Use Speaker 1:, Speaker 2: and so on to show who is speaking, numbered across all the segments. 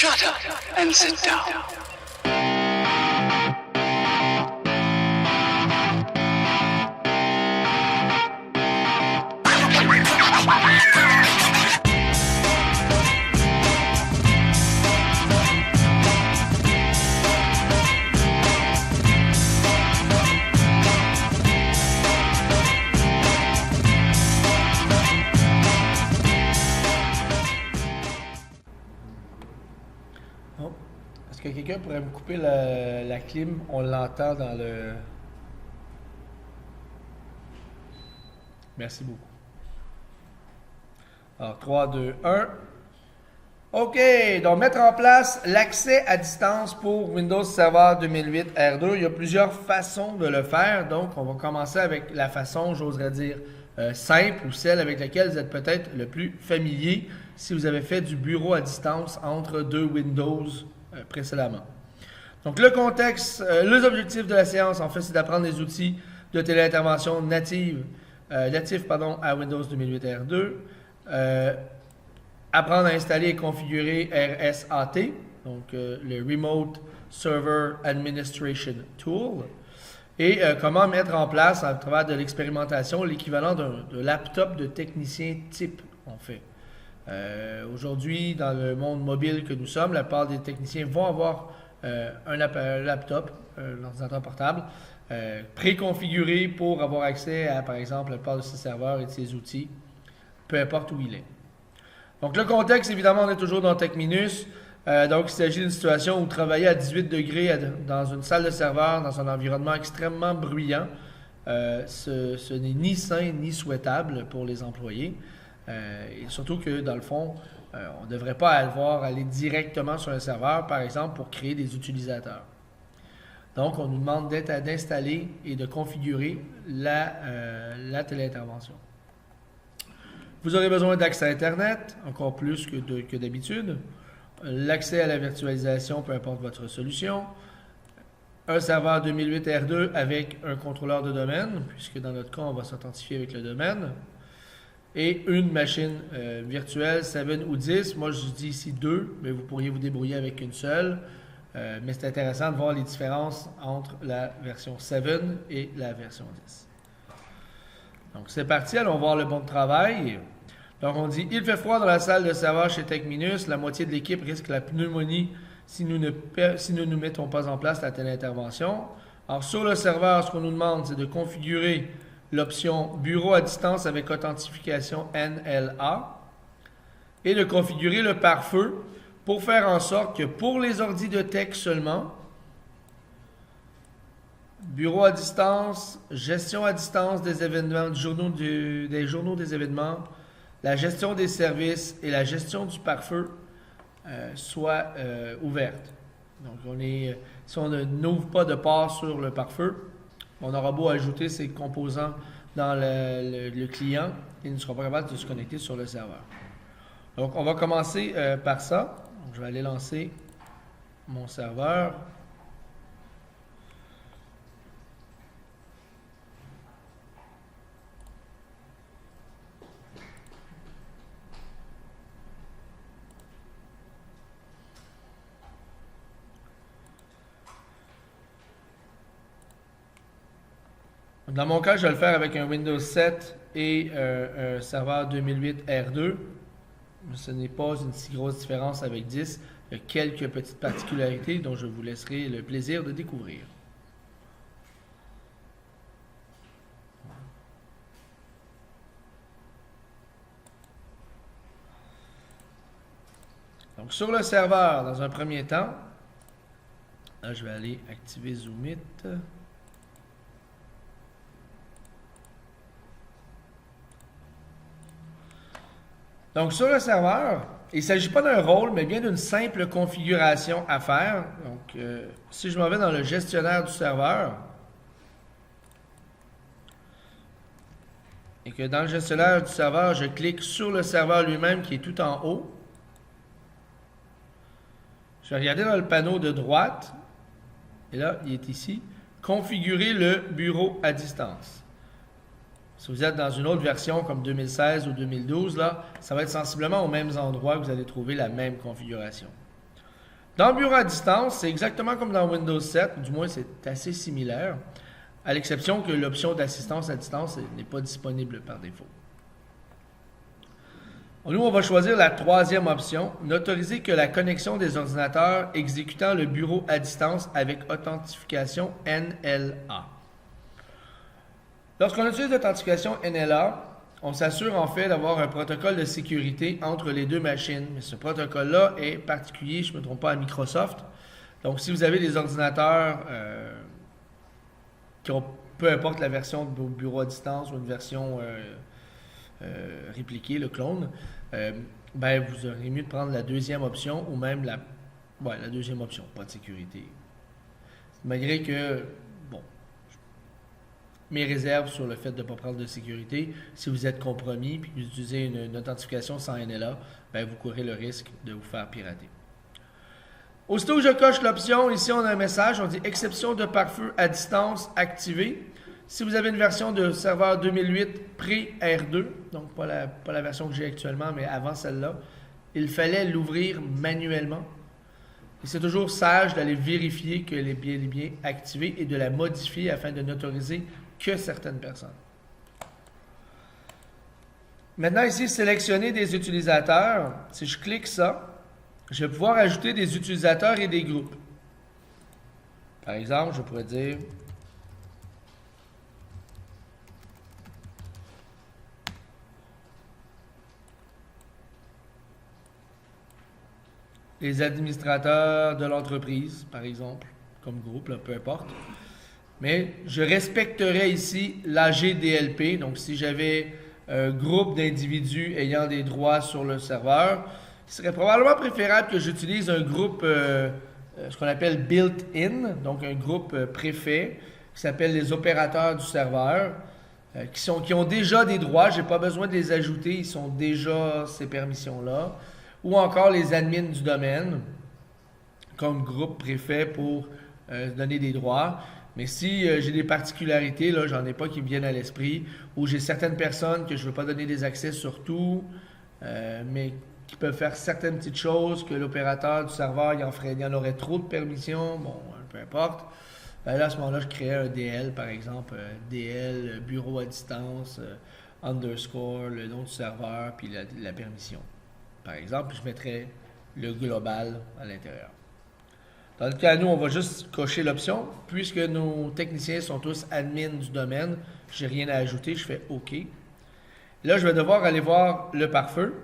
Speaker 1: Shut up and sit down.
Speaker 2: Oh. Est-ce que quelqu'un pourrait me couper la clim? On l'entend dans le... Merci beaucoup. Alors, 3, 2, 1. OK, donc mettre en place l'accès à distance pour Windows Server 2008 R2. Il y a plusieurs façons de le faire. Donc, on va commencer avec la façon, j'oserais dire, simple ou celle avec laquelle vous êtes peut-être le plus familier si vous avez fait du bureau à distance entre deux Windows précédemment. Donc, le contexte, les objectifs de la séance, en fait, c'est d'apprendre les outils de téléintervention natifs à Windows 2008 R2. Apprendre à installer et configurer RSAT, donc le Remote Server Administration Tool, et comment mettre en place, à travers de l'expérimentation, l'équivalent de laptop de technicien type, en fait. Aujourd'hui, dans le monde mobile que nous sommes, la plupart des techniciens vont avoir un laptop, un ordinateur portable, préconfiguré pour avoir accès à, par exemple, la plupart de ses serveurs et de ses outils, peu importe où il est. Donc, le contexte, évidemment, on est toujours dans TechMinus. Donc, il s'agit d'une situation où travailler à 18 degrés dans une salle de serveur, dans un environnement extrêmement bruyant, ce n'est ni sain ni souhaitable pour les employés. Et surtout que, dans le fond, on ne devrait pas aller directement sur un serveur, par exemple, pour créer des utilisateurs. Donc, on nous demande d'installer et de configurer la téléintervention. Vous aurez besoin d'accès à Internet, encore plus que d'habitude. L'accès à la virtualisation, peu importe votre solution. Un serveur 2008 R2 avec un contrôleur de domaine, puisque dans notre cas, on va s'authentifier avec le domaine. Et une machine virtuelle, 7 ou 10. Moi, je dis ici 2, mais vous pourriez vous débrouiller avec une seule. Mais c'est intéressant de voir les différences entre la version 7 et la version 10. Donc, c'est parti. Allons voir le bon de travail. Donc, on dit, il fait froid dans la salle de serveur chez TechMinus. La moitié de l'équipe risque la pneumonie si nous ne mettons pas en place la téléintervention. Alors, sur le serveur, ce qu'on nous demande, c'est de configurer l'option Bureau à distance avec authentification NLA et de configurer le pare-feu pour faire en sorte que pour les ordis de tech seulement, bureau à distance, gestion à distance des événements, des journaux des événements, la gestion des services et la gestion du pare-feu soient ouvertes. Donc, si on n'ouvre pas de part sur le pare-feu, on aura beau ajouter ces composants dans le client, il ne sera pas capable de se connecter sur le serveur. Donc, on va commencer par ça. Donc, je vais aller lancer mon serveur. Dans mon cas, je vais le faire avec un Windows 7 et un serveur 2008 R2. Ce n'est pas une si grosse différence avec 10. Il y a quelques petites particularités dont je vous laisserai le plaisir de découvrir. Donc, sur le serveur, dans un premier temps, là, je vais aller activer Zoomit. Donc, sur le serveur, il ne s'agit pas d'un rôle, mais bien d'une simple configuration à faire. Donc, si je m'en vais dans le gestionnaire du serveur, et que dans le gestionnaire du serveur, je clique sur le serveur lui-même qui est tout en haut, je vais regarder dans le panneau de droite, et là, il est ici, configurer le bureau à distance. Si vous êtes dans une autre version comme 2016 ou 2012, là, ça va être sensiblement aux mêmes endroits que vous allez trouver la même configuration. Dans le bureau à distance, c'est exactement comme dans Windows 7, du moins c'est assez similaire, à l'exception que l'option d'assistance à distance n'est pas disponible par défaut. Nous, on va choisir la troisième option, n'autoriser que la connexion des ordinateurs exécutant le bureau à distance avec authentification NLA. Lorsqu'on utilise l'authentification NLA, on s'assure en fait d'avoir un protocole de sécurité entre les deux machines. Mais ce protocole-là est particulier, je ne me trompe pas, à Microsoft. Donc, si vous avez des ordinateurs qui ont peu importe la version de vos bureaux à distance ou une version répliquée, le clone, vous aurez mieux de prendre la deuxième option ou même la deuxième option, pas de sécurité. Malgré que, mes réserves sur le fait de ne pas prendre de sécurité, si vous êtes compromis et que vous utilisez une authentification sans NLA, vous courez le risque de vous faire pirater. Aussitôt que je coche l'option, ici on a un message, on dit « Exception de pare-feu à distance activée ». Si vous avez une version de serveur 2008 pré-R2, donc pas la version que j'ai actuellement, mais avant celle-là, il fallait l'ouvrir manuellement. Et c'est toujours sage d'aller vérifier qu'elle est bien activée et de la modifier afin de n'autoriser que certaines personnes. Maintenant, ici, sélectionner des utilisateurs. Si je clique ça, je vais pouvoir ajouter des utilisateurs et des groupes. Par exemple, je pourrais dire les administrateurs de l'entreprise, par exemple, comme groupe, là, peu importe. Mais je respecterai ici l'AGDLP. Donc, si j'avais un groupe d'individus ayant des droits sur le serveur, il serait probablement préférable que j'utilise un groupe, ce qu'on appelle built-in, donc un groupe préfet, qui s'appelle les opérateurs du serveur, qui ont déjà des droits. Je n'ai pas besoin de les ajouter, ils sont déjà ces permissions-là. Ou encore les admins du domaine, comme groupe préfet pour donner des droits. Mais si j'ai des particularités, là, j'en ai pas qui me viennent à l'esprit, ou j'ai certaines personnes que je ne veux pas donner des accès sur tout, mais qui peuvent faire certaines petites choses que l'opérateur du serveur, il en aurait trop de permissions, peu importe. Là, à ce moment-là, je créais un DL, par exemple, DL, bureau à distance, underscore, le nom du serveur, puis la permission. Par exemple, je mettrais le global à l'intérieur. Dans le cas, nous, on va juste cocher l'option. Puisque nos techniciens sont tous admins du domaine, je n'ai rien à ajouter, je fais OK. Là, je vais devoir aller voir le pare-feu.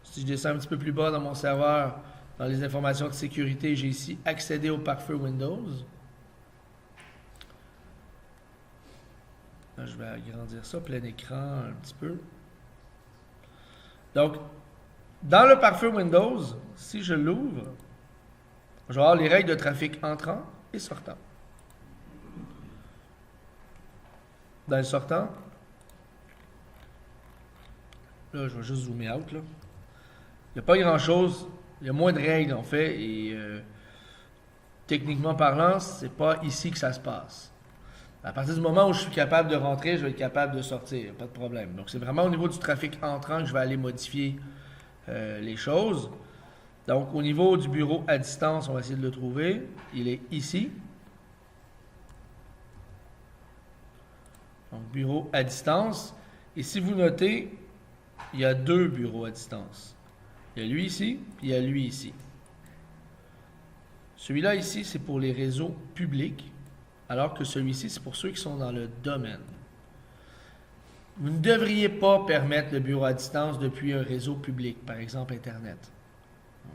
Speaker 2: Si je descends un petit peu plus bas dans mon serveur, dans les informations de sécurité, j'ai ici accéder au pare-feu Windows. Là, je vais agrandir ça, plein écran un petit peu. Donc, dans le pare-feu Windows, si je l'ouvre, je vais avoir les règles de trafic entrant et sortant. Dans le sortant, là, je vais juste zoomer out. Là. Il n'y a pas grand-chose, il y a moins de règles en fait, et techniquement parlant, c'est pas ici que ça se passe. À partir du moment où je suis capable de rentrer, je vais être capable de sortir, pas de problème. Donc, c'est vraiment au niveau du trafic entrant que je vais aller modifier les choses. Donc, au niveau du bureau à distance, on va essayer de le trouver. Il est ici. Donc, bureau à distance. Et si vous notez, il y a deux bureaux à distance. Il y a lui ici, puis il y a lui ici. Celui-là ici, c'est pour les réseaux publics. Alors que celui-ci, c'est pour ceux qui sont dans le domaine. Vous ne devriez pas permettre le bureau à distance depuis un réseau public, par exemple Internet.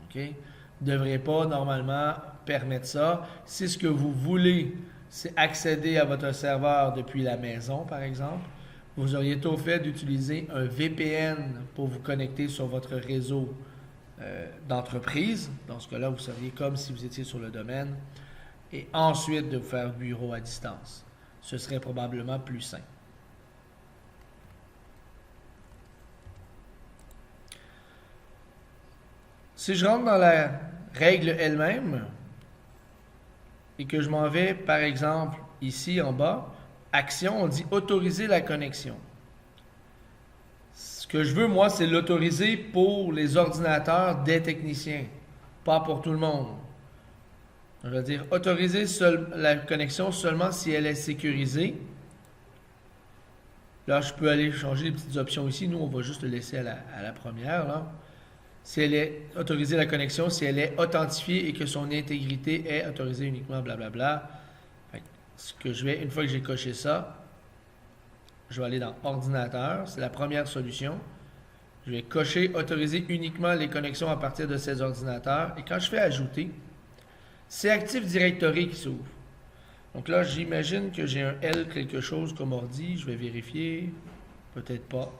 Speaker 2: OK? Vous ne devriez pas normalement permettre ça. Si ce que vous voulez, c'est accéder à votre serveur depuis la maison, par exemple, vous auriez tôt fait d'utiliser un VPN pour vous connecter sur votre réseau d'entreprise. Dans ce cas-là, vous seriez comme si vous étiez sur le domaine. Et ensuite de vous faire bureau à distance. Ce serait probablement plus simple. Si je rentre dans la règle elle-même et que je m'en vais, par exemple, ici en bas, action, on dit autoriser la connexion. Ce que je veux, moi, c'est l'autoriser pour les ordinateurs des techniciens, pas pour tout le monde. Je veux dire, autoriser la connexion seulement si elle est sécurisée. Là, je peux aller changer les petites options ici. Nous, on va juste le laisser à la première, là. Si elle est autorisée la connexion, si elle est authentifiée et que son intégrité est autorisée uniquement, blablabla. Ce que je vais, une fois que j'ai coché ça, je vais aller dans Ordinateur. C'est la première solution. Je vais cocher Autoriser uniquement les connexions à partir de ces ordinateurs. Et quand je fais Ajouter, c'est Active Directory qui s'ouvre. Donc là, j'imagine que j'ai un L quelque chose comme ordi. Je vais vérifier. Peut-être pas.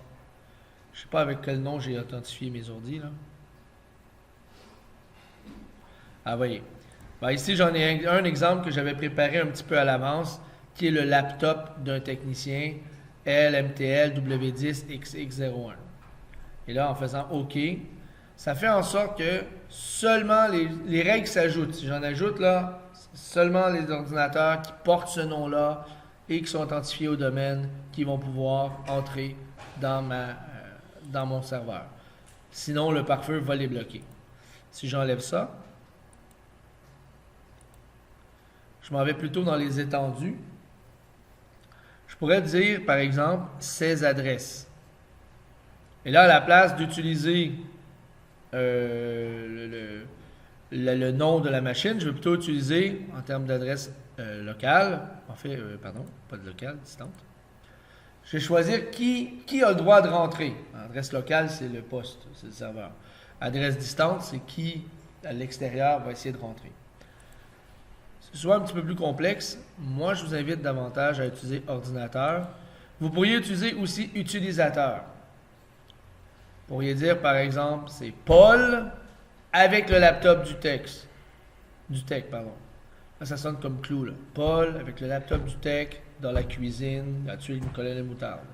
Speaker 2: Je ne sais pas avec quel nom j'ai authentifié mes ordis, là. Ah, voyez. Ben, ici, j'en ai un exemple que j'avais préparé un petit peu à l'avance, qui est le laptop d'un technicien LMTL W10XX01. Et là, en faisant OK, ça fait en sorte que seulement les règles s'ajoutent. Si j'en ajoute là, seulement les ordinateurs qui portent ce nom-là et qui sont authentifiés au domaine qui vont pouvoir entrer dans mon serveur. Sinon, le pare-feu va les bloquer. Si j'enlève ça, je m'en vais plutôt dans les étendues. Je pourrais dire, par exemple, ces adresses. Et là, à la place d'utiliser le nom de la machine, je vais plutôt utiliser, en termes d'adresse locale, en fait, pardon, pas de locale, distante. Je vais choisir qui a le droit de rentrer. Adresse locale, c'est le poste, c'est le serveur. Adresse distante, c'est qui, à l'extérieur, va essayer de rentrer. C'est souvent un petit peu plus complexe. Moi, je vous invite davantage à utiliser ordinateur. Vous pourriez utiliser aussi utilisateur. Vous pourriez dire, par exemple, c'est Paul avec le laptop du tech. Là, ça sonne comme clou, là. Paul avec le laptop du tech dans la cuisine, a tué une colonne de moutarde.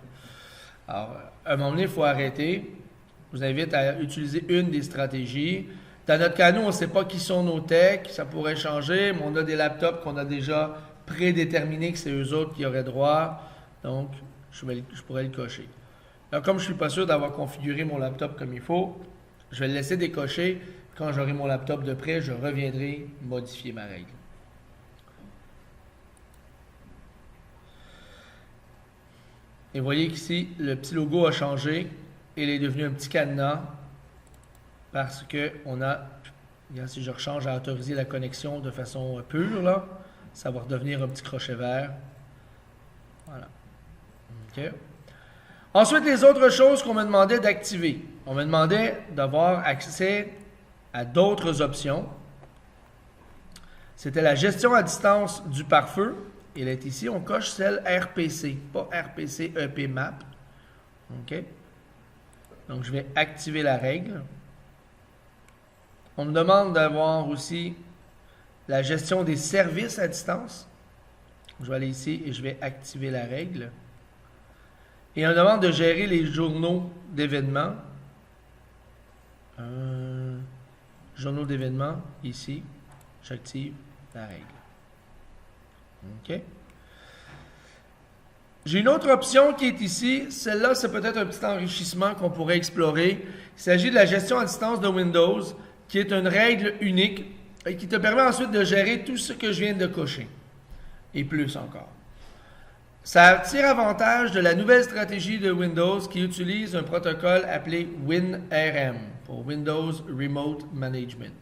Speaker 2: Alors, à un moment donné, il faut arrêter. Je vous invite à utiliser une des stratégies. Dans notre cas, nous, on ne sait pas qui sont nos techs, ça pourrait changer, mais on a des laptops qu'on a déjà prédéterminés que c'est eux autres qui auraient droit. Donc, je pourrais le cocher. Là, comme je ne suis pas sûr d'avoir configuré mon laptop comme il faut, je vais le laisser décocher. Quand j'aurai mon laptop de près, je reviendrai modifier ma règle. Et vous voyez qu'ici, le petit logo a changé. Il est devenu un petit cadenas parce que on a, si je rechange à autoriser la connexion de façon pure, là, ça va redevenir un petit crochet vert. Voilà. OK. Ensuite, les autres choses qu'on me demandait d'activer. On me demandait d'avoir accès à d'autres options. C'était la gestion à distance du pare-feu. Elle est ici. On coche celle RPC, pas RPC EP Map. OK. Donc, je vais activer la règle. On me demande d'avoir aussi la gestion des services à distance. Je vais aller ici et je vais activer la règle. Et on me demande de gérer les journaux d'événements. Journaux d'événements, ici. J'active la règle. OK. J'ai une autre option qui est ici. Celle-là, c'est peut-être un petit enrichissement qu'on pourrait explorer. Il s'agit de la gestion à distance de Windows, qui est une règle unique et qui te permet ensuite de gérer tout ce que je viens de cocher. Et plus encore. Ça tire avantage de la nouvelle stratégie de Windows qui utilise un protocole appelé WinRM, pour Windows Remote Management.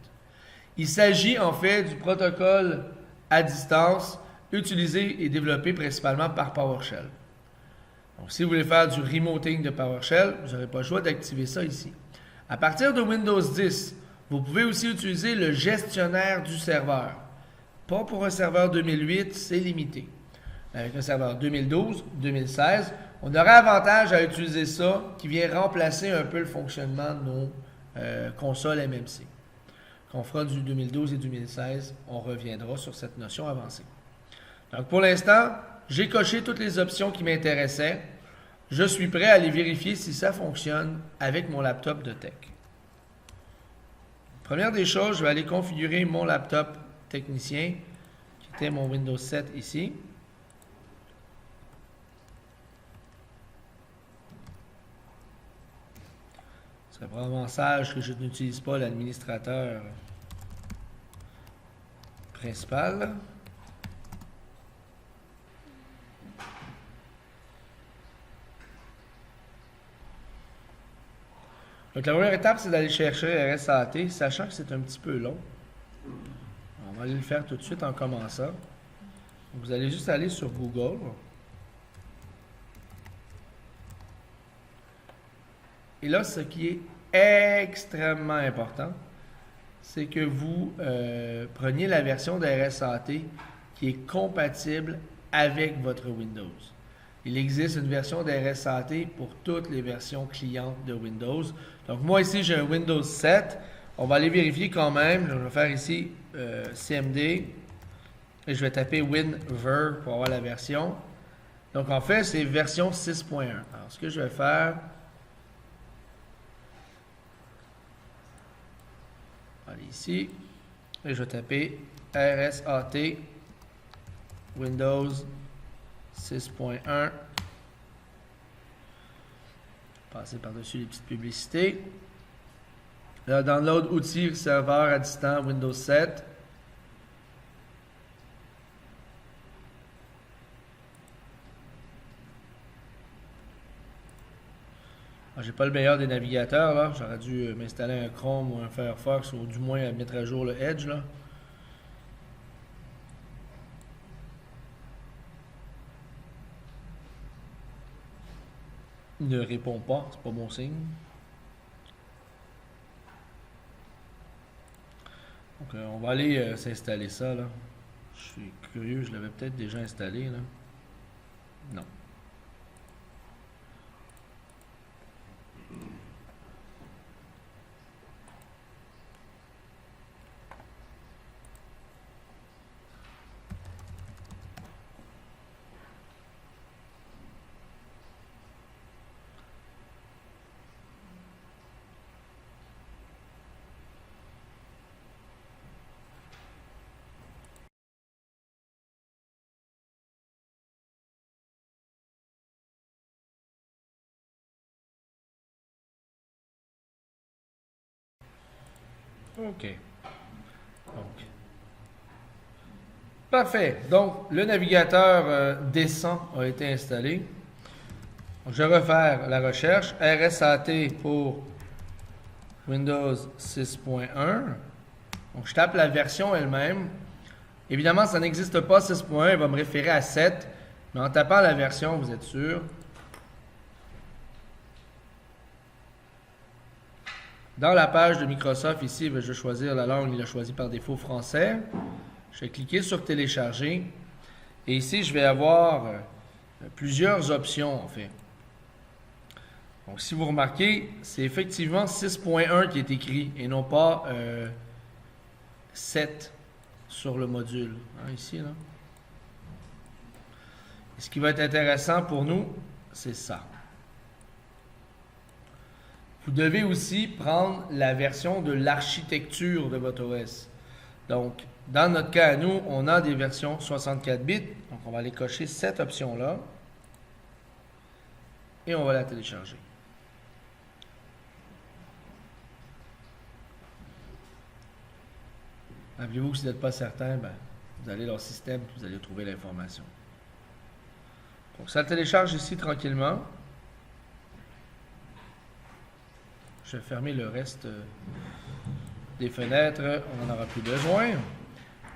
Speaker 2: Il s'agit en fait du protocole à distance utilisé et développé principalement par PowerShell. Donc, si vous voulez faire du remoting de PowerShell, vous n'aurez pas le choix d'activer ça ici. À partir de Windows 10, vous pouvez aussi utiliser le gestionnaire du serveur. Pas pour un serveur 2008, c'est limité. Avec un serveur 2012, 2016, on aurait avantage à utiliser ça qui vient remplacer un peu le fonctionnement de nos consoles MMC. Quand on fera du 2012 et 2016, on reviendra sur cette notion avancée. Donc pour l'instant, j'ai coché toutes les options qui m'intéressaient. Je suis prêt à aller vérifier si ça fonctionne avec mon laptop de tech. Première des choses, je vais aller configurer mon laptop technicien, qui était mon Windows 7 ici. C'est vraiment sage que je n'utilise pas l'administrateur principal. Donc la première étape, c'est d'aller chercher RSAT, sachant que c'est un petit peu long. On va aller le faire tout de suite en commençant. Vous allez juste aller sur Google. Et là, ce qui est extrêmement important, c'est que vous preniez la version de RSAT qui est compatible avec votre Windows. Il existe une version de RSAT pour toutes les versions clientes de Windows. Donc moi ici, j'ai un Windows 7. On va aller vérifier quand même. Je vais faire ici CMD et je vais taper WinVer pour avoir la version. Donc en fait, c'est version 6.1. Alors ce que je vais faire, aller ici et je vais taper RSAT Windows 6.1. Passer par-dessus les petites publicités. Là, download outils serveur à distance Windows 7. J'ai pas le meilleur des navigateurs là. J'aurais dû m'installer un Chrome ou un Firefox ou du moins mettre à jour le Edge là. Il ne répond pas, c'est pas bon signe. Donc on va aller s'installer ça là. Je suis curieux, je l'avais peut-être déjà installé là. Non. OK. Donc. Parfait. Donc, le navigateur descend a été installé. Donc, je vais refaire la recherche. RSAT pour Windows 6.1. Donc, je tape la version elle-même. Évidemment, ça n'existe pas 6.1. Il va me référer à 7. Mais en tapant la version, vous êtes sûr. Dans la page de Microsoft, ici, je vais choisir la langue. Il a choisi par défaut français. Je vais cliquer sur télécharger. Et ici, je vais avoir plusieurs options, en fait. Donc, si vous remarquez, c'est effectivement 6.1 qui est écrit et non pas 7 sur le module. Hein, ici, là. Et ce qui va être intéressant pour nous, c'est ça. Vous devez aussi prendre la version de l'architecture de votre OS. Donc, dans notre cas à nous, on a des versions 64 bits. Donc, on va aller cocher cette option-là. Et on va la télécharger. Rappelez-vous que si vous n'êtes pas certain, vous allez dans le système et vous allez trouver l'information. Donc, ça télécharge ici tranquillement. Je vais fermer le reste des fenêtres. On n'en aura plus besoin.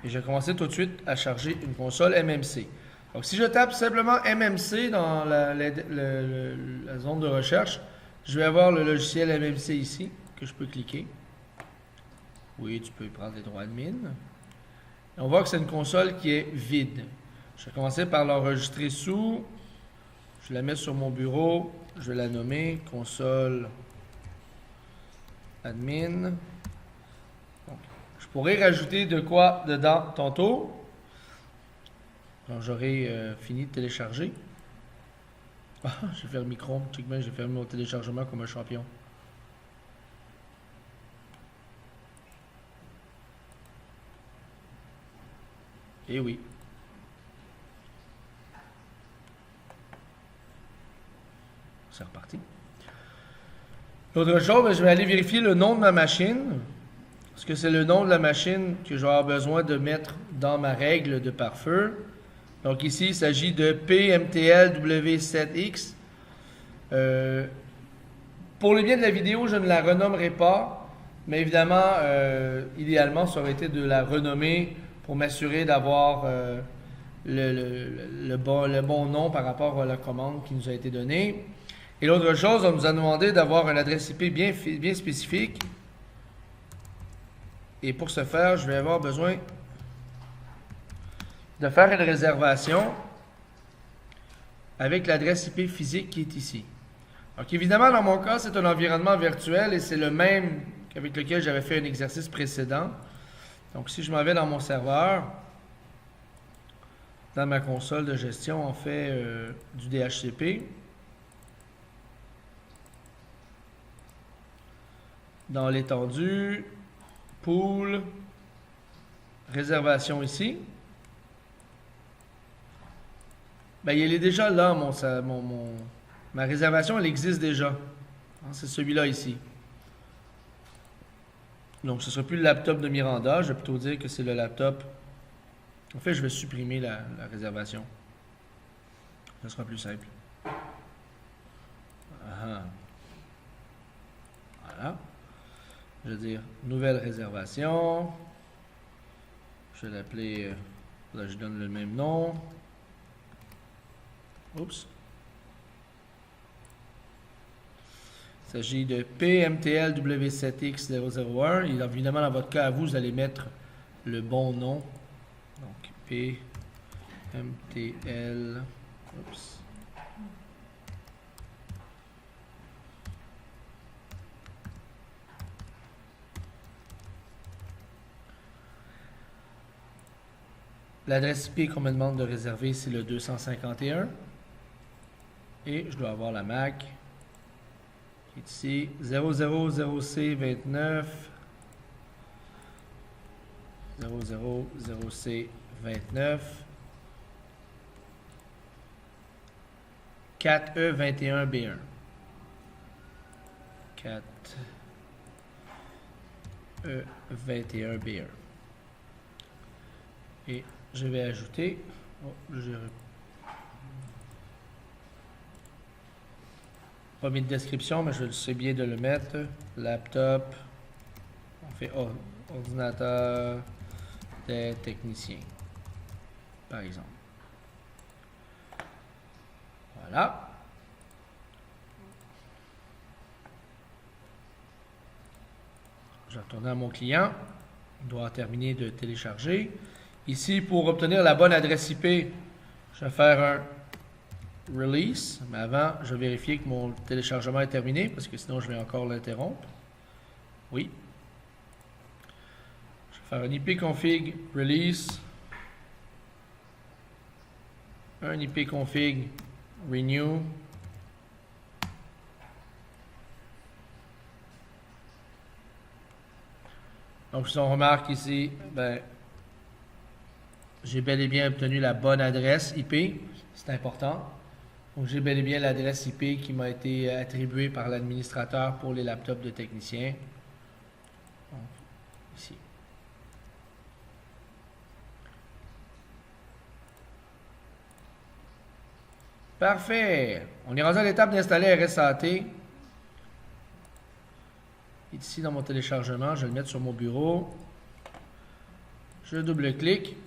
Speaker 2: Et je vais commencer tout de suite à charger une console MMC. Donc, si je tape simplement MMC dans la zone de recherche, je vais avoir le logiciel MMC ici, que je peux cliquer. Oui, tu peux prendre les droits admin. Et on voit que c'est une console qui est vide. Je vais commencer par l'enregistrer sous. Je vais la mettre sur mon bureau. Je vais la nommer console admin. Donc, je pourrais rajouter de quoi dedans tantôt. Quand j'aurai fini de télécharger. Ah, j'ai fait le micro. Check bien, j'ai fermé mon téléchargement comme un champion. Eh oui. C'est reparti. L'autre chose, ben, je vais aller vérifier le nom de ma machine. Parce que c'est le nom de la machine que je vais avoir besoin de mettre dans ma règle de pare-feu. Donc ici, il s'agit de PMTL-W7X. Pour le bien de la vidéo, je ne la renommerai pas. Mais évidemment, idéalement, ça aurait été de la renommer pour m'assurer d'avoir le bon nom par rapport à la commande qui nous a été donnée. Et l'autre chose, on nous a demandé d'avoir une adresse IP bien spécifique. Et pour ce faire, je vais avoir besoin de faire une réservation avec l'adresse IP physique qui est ici. Donc évidemment, dans mon cas, c'est un environnement virtuel et c'est le même avec lequel j'avais fait un exercice précédent. Donc si je m'en vais dans mon serveur, dans ma console de gestion, on fait du DHCP. Dans l'étendue, pool, réservation ici. Ben, il est déjà là, ma réservation, elle existe déjà. C'est celui-là ici. Donc, ce ne sera plus le laptop de Miranda. Je vais plutôt dire que c'est le laptop. En fait, je vais supprimer la réservation. Ce sera plus simple. Voilà. Je vais dire nouvelle réservation. Je vais l'appeler. Là, je donne le même nom. Oups. Il s'agit de PMTL W7X001. Et évidemment, dans votre cas, à vous, vous allez mettre le bon nom. Donc, PMTL. Oups. L'adresse IP qu'on me demande de réserver, c'est le 251. Et je dois avoir la MAC qui est ici 000C29 000C29 4E21B1 4E21B1 et je vais ajouter pas mis de description, mais je sais bien de le mettre. Laptop. On fait ordinateur des techniciens. Par exemple. Voilà. Je vais retourner à mon client. Il doit terminer de télécharger. Ici, pour obtenir la bonne adresse IP, je vais faire un release, mais avant, je vais vérifier que mon téléchargement est terminé, parce que sinon, je vais encore l'interrompre. Oui. Je vais faire un ipconfig release, un ipconfig renew, donc si on remarque ici, ben, j'ai bel et bien obtenu la bonne adresse IP, c'est important. Donc, j'ai bel et bien l'adresse IP qui m'a été attribuée par l'administrateur pour les laptops de techniciens. Donc, ici. Parfait. On est rendu à l'étape d'installer RSAT. Ici, dans mon téléchargement, je vais le mettre sur mon bureau. Je double-clique.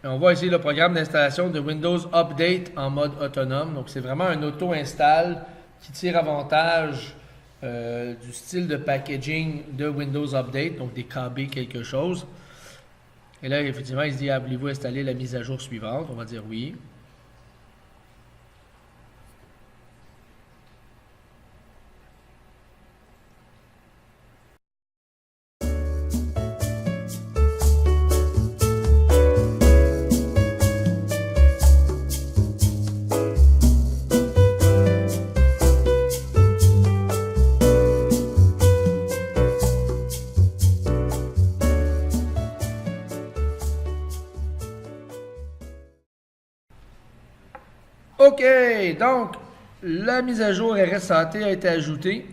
Speaker 2: Et on voit ici le programme d'installation de Windows Update en mode autonome. Donc, c'est vraiment un auto-install qui tire avantage du style de packaging de Windows Update, donc des KB quelque chose. Et là, effectivement, il se dit, voulez-vous installer la mise à jour suivante? On va dire oui. OK, donc, la mise à jour RSAT a été ajoutée.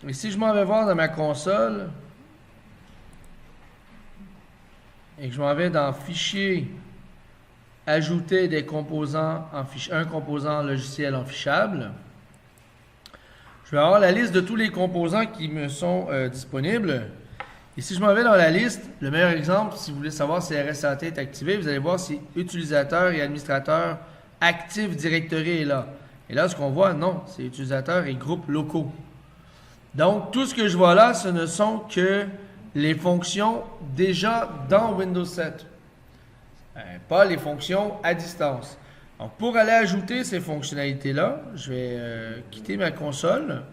Speaker 2: Et si je m'en vais voir dans ma console et que je m'en vais dans Fichier, Ajouter des composants en un composant logiciel en fichable, je vais avoir la liste de tous les composants qui me sont disponibles. Et si je m'en vais dans la liste, le meilleur exemple, si vous voulez savoir si RSAT est activé, vous allez voir si utilisateur et administrateur Active Directory est là. Et là, ce qu'on voit, non, c'est utilisateurs et groupes locaux. Donc, tout ce que je vois là, ce ne sont que les fonctions déjà dans Windows 7. Pas les fonctions à distance. Donc, pour aller ajouter ces fonctionnalités-là, je vais quitter ma console.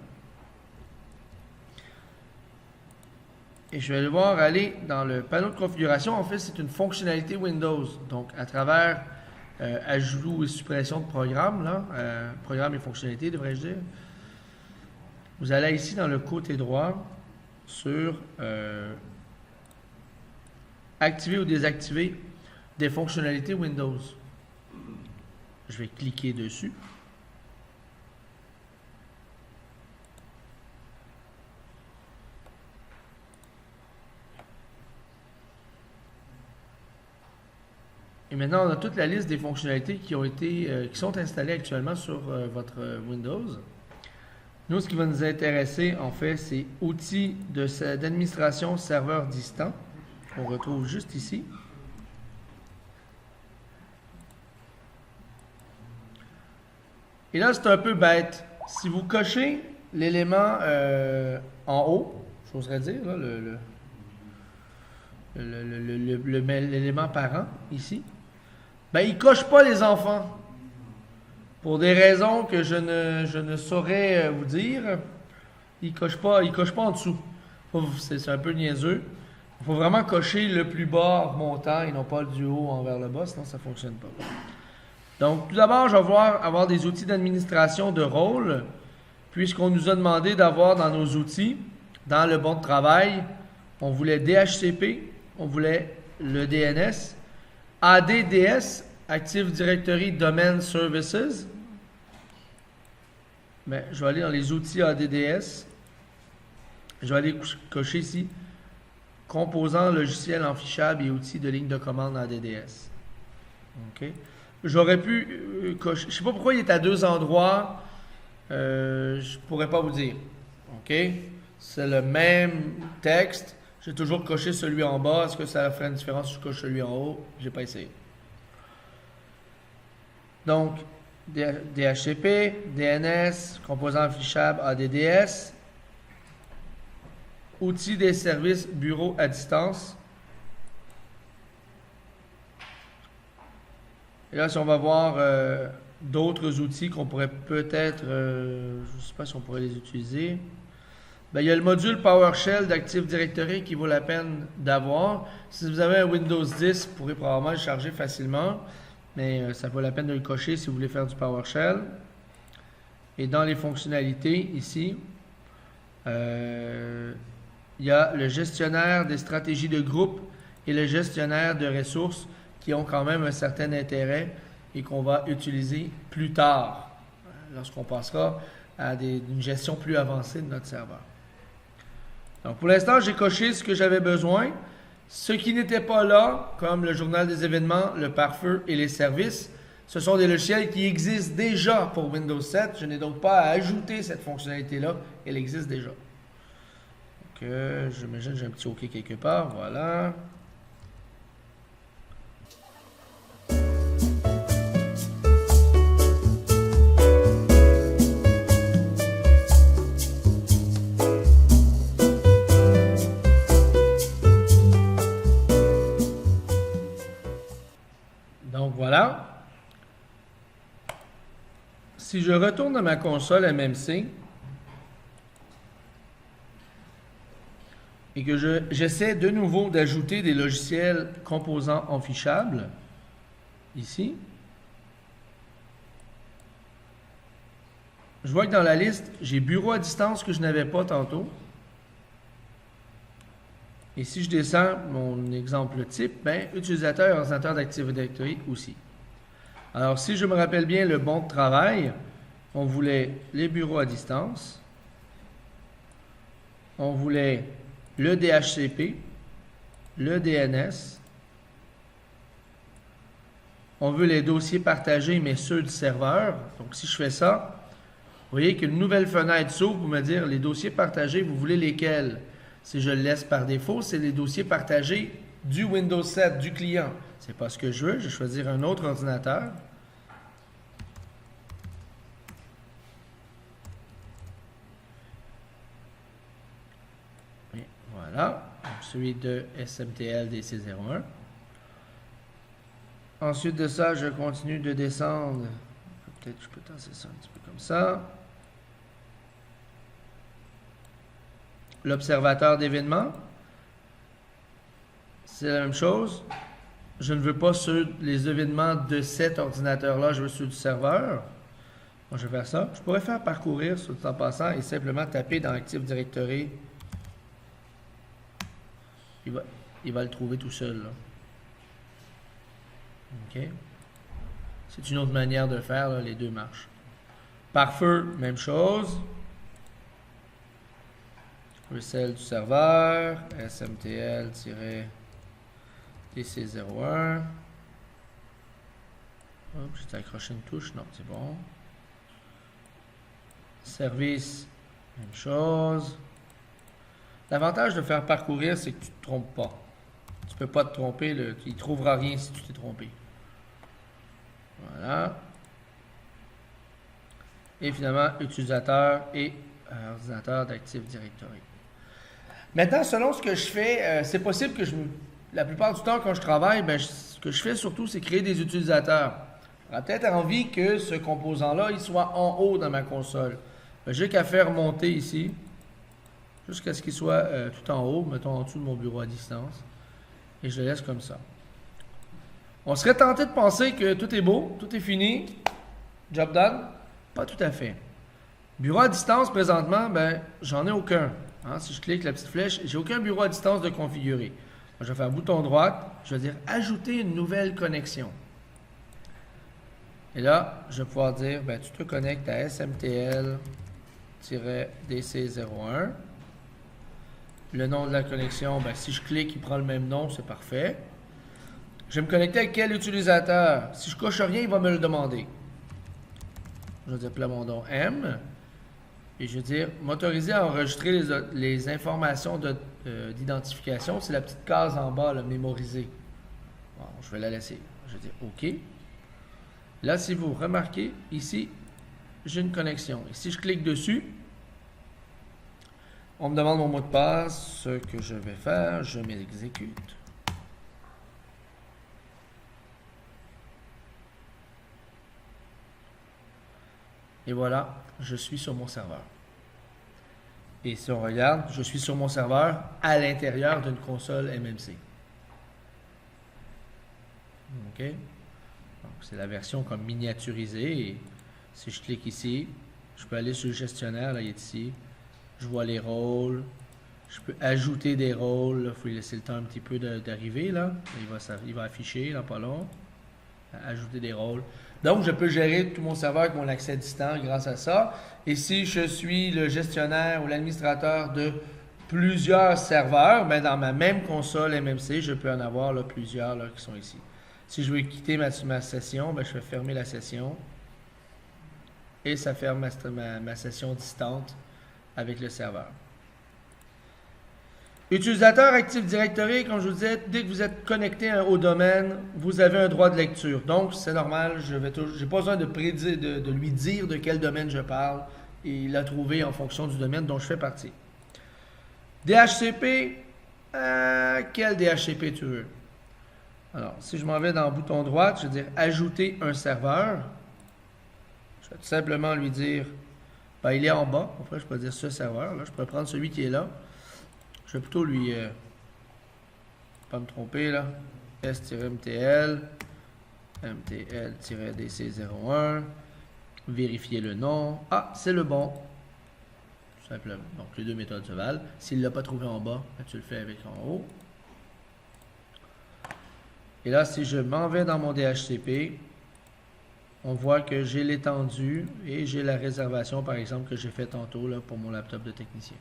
Speaker 2: Et je vais devoir aller dans le panneau de configuration. En fait, c'est une fonctionnalité Windows. Donc, à travers ajout et suppression de programmes, là, programmes et fonctionnalités, devrais-je dire, vous allez ici dans le côté droit sur activer ou désactiver des fonctionnalités Windows. Je vais cliquer dessus. Et maintenant, on a toute la liste des fonctionnalités qui sont installées actuellement sur votre Windows. Nous, ce qui va nous intéresser, en fait, c'est outils d'administration serveur distant, qu'on retrouve juste ici. Et là, c'est un peu bête. Si vous cochez l'élément en haut, j'oserais dire, là, l'élément parent, ici, ben, il ne coche pas les enfants. Pour des raisons que je ne saurais vous dire, il coche pas en dessous. C'est un peu niaiseux. Il faut vraiment cocher le plus bas en remontant et non pas du haut envers le bas, sinon ça ne fonctionne pas. Donc, tout d'abord, je vais avoir des outils d'administration de rôle, puisqu'on nous a demandé d'avoir dans nos outils, dans le bon de travail, on voulait DHCP, on voulait le DNS, ADDS, Active Directory Domain Services. Ben, je vais aller dans les outils ADDS. Je vais aller cocher ici composants logiciels en fichable et outils de ligne de commande ADDS. OK. J'aurais pu cocher. Je ne sais pas pourquoi il est à deux endroits. Je ne pourrais pas vous dire. OK. C'est le même texte. J'ai toujours coché celui en bas. Est-ce que ça ferait une différence si je coche celui en haut? Je n'ai pas essayé. Donc, DHCP, DNS, composants affichables ADDS, outils des services bureau à distance. Et là, si on va voir d'autres outils qu'on pourrait peut-être, je ne sais pas si on pourrait les utiliser. Ben, il y a le module PowerShell d'Active Directory qui vaut la peine d'avoir. Si vous avez un Windows 10, vous pourrez probablement le charger facilement. Mais ça vaut la peine de le cocher si vous voulez faire du PowerShell. Et dans les fonctionnalités, ici, il y a le gestionnaire des stratégies de groupe et le gestionnaire de ressources qui ont quand même un certain intérêt et qu'on va utiliser plus tard, lorsqu'on passera à une gestion plus avancée de notre serveur. Donc pour l'instant, j'ai coché ce que j'avais besoin. Ce qui n'était pas là, comme le journal des événements, le pare-feu et les services, ce sont des logiciels qui existent déjà pour Windows 7. Je n'ai donc pas à ajouter cette fonctionnalité-là. Elle existe déjà. Donc, j'imagine que j'ai un petit OK quelque part. Voilà. Donc voilà. Si je retourne à ma console MMC et que j'essaie de nouveau d'ajouter des logiciels composants en fichable, ici, je vois que dans la liste, j'ai bureau à distance que je n'avais pas tantôt. Et si je descends mon exemple type, ben, utilisateur et ordinateur d'Active Directory aussi. Alors, si je me rappelle bien le bon de travail, On voulait les bureaux à distance. On voulait le DHCP, le DNS. On veut les dossiers partagés, mais ceux du serveur. Donc, si je fais ça, vous voyez qu'une nouvelle fenêtre s'ouvre pour me dire les dossiers partagés, vous voulez lesquels? Si je le laisse par défaut, c'est les dossiers partagés du Windows 7, du client. C'est pas ce que je veux. Je vais choisir un autre ordinateur. Et voilà. Donc, celui de SMTL DC01. Ensuite de ça, je continue de descendre. Peut-être que je peux tasser ça un petit peu comme ça. L'observateur d'événements. C'est la même chose. Je ne veux pas les événements de cet ordinateur-là, je veux ceux du serveur. Donc, je vais faire ça. Je pourrais faire parcourir, tout en passant, et simplement taper dans Active Directory. Il va le trouver tout seul, là. OK. C'est une autre manière de faire, là, les deux marchent. Pare-feu, même chose. Recel du serveur, SMTL-DC01. Hop, j'ai accroché une touche, non, c'est bon. Service, même chose. L'avantage de faire parcourir, c'est que tu ne te trompes pas. Tu ne peux pas te tromper, il ne trouvera rien si tu t'es trompé. Voilà. Et finalement, utilisateur et ordinateur d'Active Directory. Maintenant, selon ce que je fais, c'est possible que la plupart du temps, quand je travaille, ce que je fais surtout, c'est créer des utilisateurs. J'aurais peut-être envie que ce composant-là, il soit en haut dans ma console. J'ai qu'à faire monter ici, jusqu'à ce qu'il soit tout en haut, mettons en dessous de mon bureau à distance. Et je le laisse comme ça. On serait tenté de penser que tout est beau, tout est fini, job done. Pas tout à fait. Bureau à distance, présentement, j'en ai aucun. Hein, si je clique la petite flèche, j'ai aucun bureau à distance de configurer. Je vais faire bouton droit, je vais dire ajouter une nouvelle connexion. Et là, je vais pouvoir dire, tu te connectes à SMTL-DC01. Le nom de la connexion, si je clique, il prend le même nom, c'est parfait. Je vais me connecter avec quel utilisateur? Si je coche rien, il va me le demander. Je vais dire Plamondon M. Et je vais dire m'autoriser à enregistrer les informations d'identification. C'est la petite case en bas, là, mémorisée. Bon, je vais la laisser. Je vais dire OK. Là, si vous remarquez, ici, j'ai une connexion. Et si je clique dessus, on me demande mon mot de passe. Ce que je vais faire, je m'exécute. Et voilà, je suis sur mon serveur. Et si on regarde, je suis sur mon serveur à l'intérieur d'une console MMC. OK? Donc, c'est la version comme miniaturisée. Et si je clique ici, je peux aller sur le gestionnaire, là, il est ici. Je vois les rôles. Je peux ajouter des rôles. Il faut lui laisser le temps un petit peu d'arriver, là. Il va afficher, là, pas long. Ajouter des rôles. Donc, je peux gérer tout mon serveur avec mon accès distant grâce à ça. Et si je suis le gestionnaire ou l'administrateur de plusieurs serveurs, dans ma même console MMC, je peux en avoir là, plusieurs là, qui sont ici. Si je veux quitter ma session, je vais fermer la session. Et ça ferme ma session distante avec le serveur. Utilisateur Active Directory, comme je vous disais, dès que vous êtes connecté au domaine, vous avez un droit de lecture. Donc, c'est normal, je n'ai pas besoin de lui dire de quel domaine je parle. Et il l'a trouvé en fonction du domaine dont je fais partie. DHCP, quel DHCP tu veux? Alors, si je m'en vais dans le bouton droit, je vais dire ajouter un serveur. Je vais tout simplement lui dire, il est en bas. Après, je peux dire ce serveur. Là, je peux prendre celui qui est là. Je vais plutôt lui, pas me tromper là, S-MTL, MTL-DC01, vérifier le nom. Ah, c'est le bon. Tout simplement. Donc, les deux méthodes se valent. S'il ne l'a pas trouvé en bas, tu le fais avec en haut. Et là, si je m'en vais dans mon DHCP, on voit que j'ai l'étendue et j'ai la réservation, par exemple, que j'ai fait tantôt là, pour mon laptop de technicien.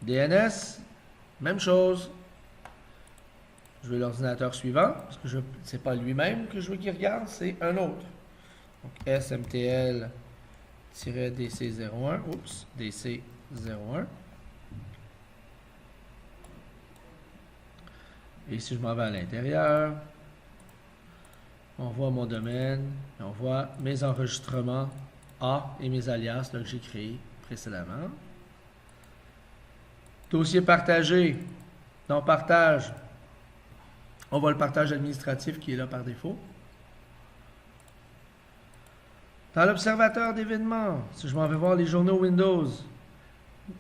Speaker 2: DNS, même chose. Je veux l'ordinateur suivant, parce que ce n'est pas lui-même que je veux qu'il regarde, c'est un autre. Donc SMTL-DC01, oups, DC01. Et si je m'en vais à l'intérieur, on voit mon domaine, on voit mes enregistrements A et mes alias là, que j'ai créés précédemment. Dossier partagé, non partage, on voit le partage administratif qui est là par défaut. Dans l'observateur d'événements, si je m'en vais voir les journaux Windows,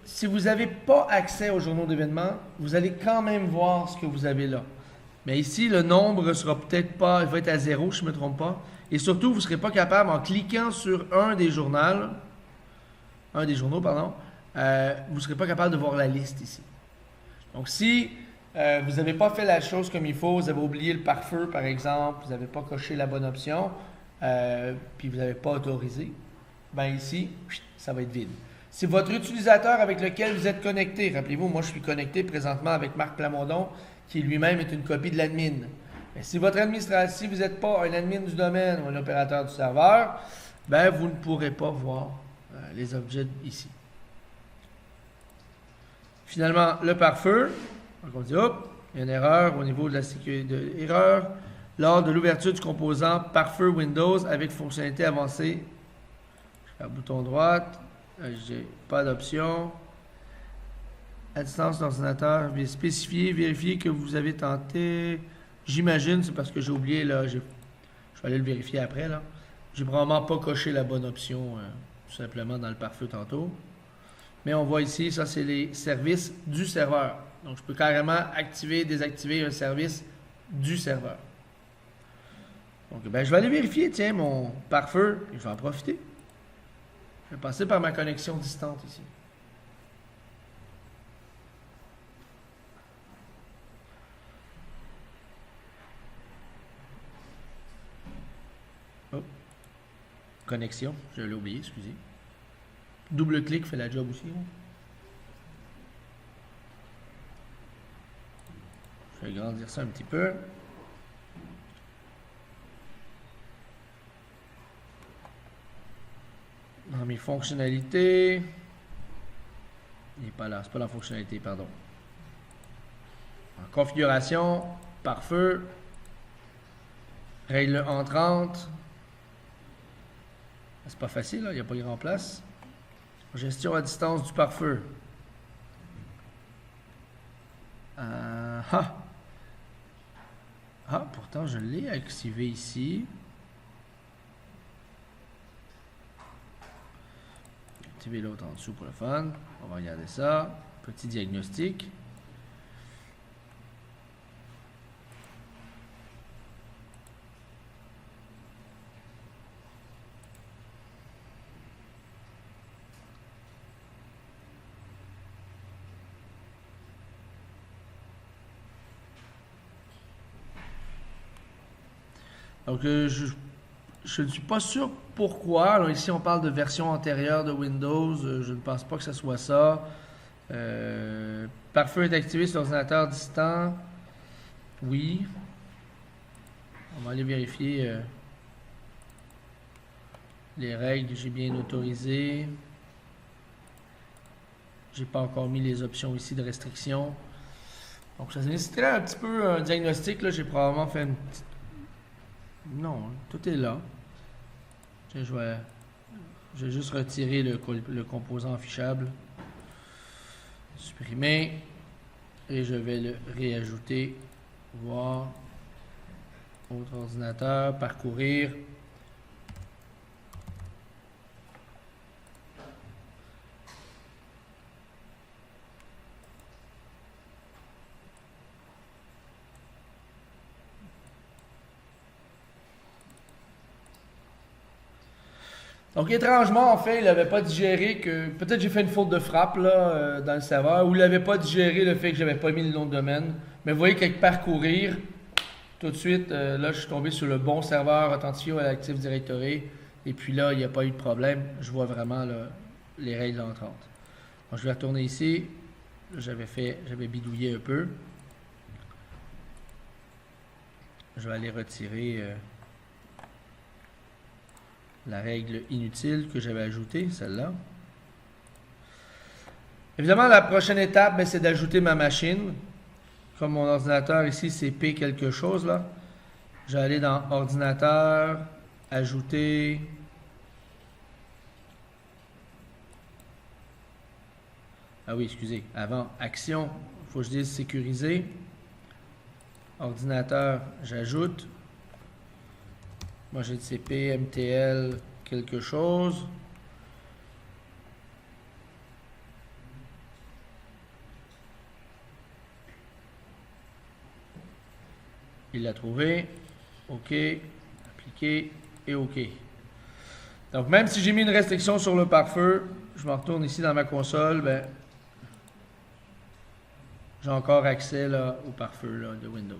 Speaker 2: si vous n'avez pas accès aux journaux d'événements, vous allez quand même voir ce que vous avez là. Mais ici, le nombre ne sera peut-être pas, il va être à 0, je ne me trompe pas. Et surtout, vous ne serez pas capable, en cliquant sur un des journaux, vous ne serez pas capable de voir la liste ici. Donc, si vous n'avez pas fait la chose comme il faut, vous avez oublié le pare-feu, par exemple, vous n'avez pas coché la bonne option, puis vous n'avez pas autorisé, ben ici, ça va être vide. Si votre utilisateur avec lequel vous êtes connecté, rappelez-vous, moi je suis connecté présentement avec Marc Plamondon, qui lui-même est une copie de l'admin. Mais si votre administrateur, si vous n'êtes pas un admin du domaine ou un opérateur du serveur, ben vous ne pourrez pas voir les objets ici. Finalement, le pare-feu, donc on dit, hop, il y a une erreur au niveau de la sécurité. Erreur lors de l'ouverture du composant pare-feu Windows avec fonctionnalité avancée. Je fais un bouton droite. J'ai pas d'option. À distance d'ordinateur, spécifier, vérifier que vous avez tenté. J'imagine, c'est parce que j'ai oublié, là, je vais aller le vérifier après, là. J'ai probablement pas coché la bonne option, tout simplement, dans le pare-feu tantôt. Mais on voit ici, ça, c'est les services du serveur. Donc, je peux carrément activer, désactiver un service du serveur. Donc, ben, je vais aller vérifier, tiens, mon pare-feu, et je vais en profiter. Je vais passer par ma connexion distante ici. Oh. Connexion, je l'ai oublié, excusez. Double-clic fait la job aussi. Là. Je vais agrandir ça un petit peu. Dans mes fonctionnalités. Il n'est pas là, c'est pas la fonctionnalité, pardon. En configuration, pare-feu. Règle entrante. C'est pas facile, là, il n'y a pas grand place. Gestion à distance du pare-feu. Pourtant je l'ai activé ici. Activer l'autre en dessous pour le fun. On va regarder ça. Petit diagnostic. Donc, je ne suis pas sûr pourquoi. Alors, ici, on parle de version antérieure de Windows. Je ne pense pas que ce soit ça. Pare-feu est activé sur l'ordinateur distant. Oui. On va aller vérifier les règles. J'ai bien autorisé. J'ai pas encore mis les options ici de restriction. Donc, ça nécessiterait un petit peu un diagnostic. Là, j'ai probablement fait une petite... Non, tout est là. Je vais juste retirer le composant affichable. Supprimer. Et je vais le réajouter. Voir. Autre ordinateur. Parcourir. Donc, étrangement, en fait, il n'avait pas digéré que... Peut-être j'ai fait une faute de frappe là, dans le serveur, ou il n'avait pas digéré le fait que j'avais pas mis le nom de domaine. Mais vous voyez qu'avec parcourir, tout de suite, là, je suis tombé sur le bon serveur authentifié à l'Active Directory. Et puis là, il n'y a pas eu de problème. Je vois vraiment là, les règles entrantes. Donc, je vais retourner ici. J'avais bidouillé un peu. Je vais aller retirer la règle inutile que j'avais ajoutée, celle-là. Évidemment, la prochaine étape, c'est d'ajouter ma machine. Comme mon ordinateur ici, c'est P quelque chose, là. Je vais aller dans Ordinateur, Ajouter. Ah oui, excusez. Avant, Action. Il faut que je dise Sécuriser. Ordinateur, j'ajoute. Moi, j'ai dit c'est PMTL quelque chose. Il l'a trouvé. OK. Appliquer et OK. Donc, même si j'ai mis une restriction sur le pare-feu, je me retourne ici dans ma console, ben, j'ai encore accès là, au pare-feu de Windows.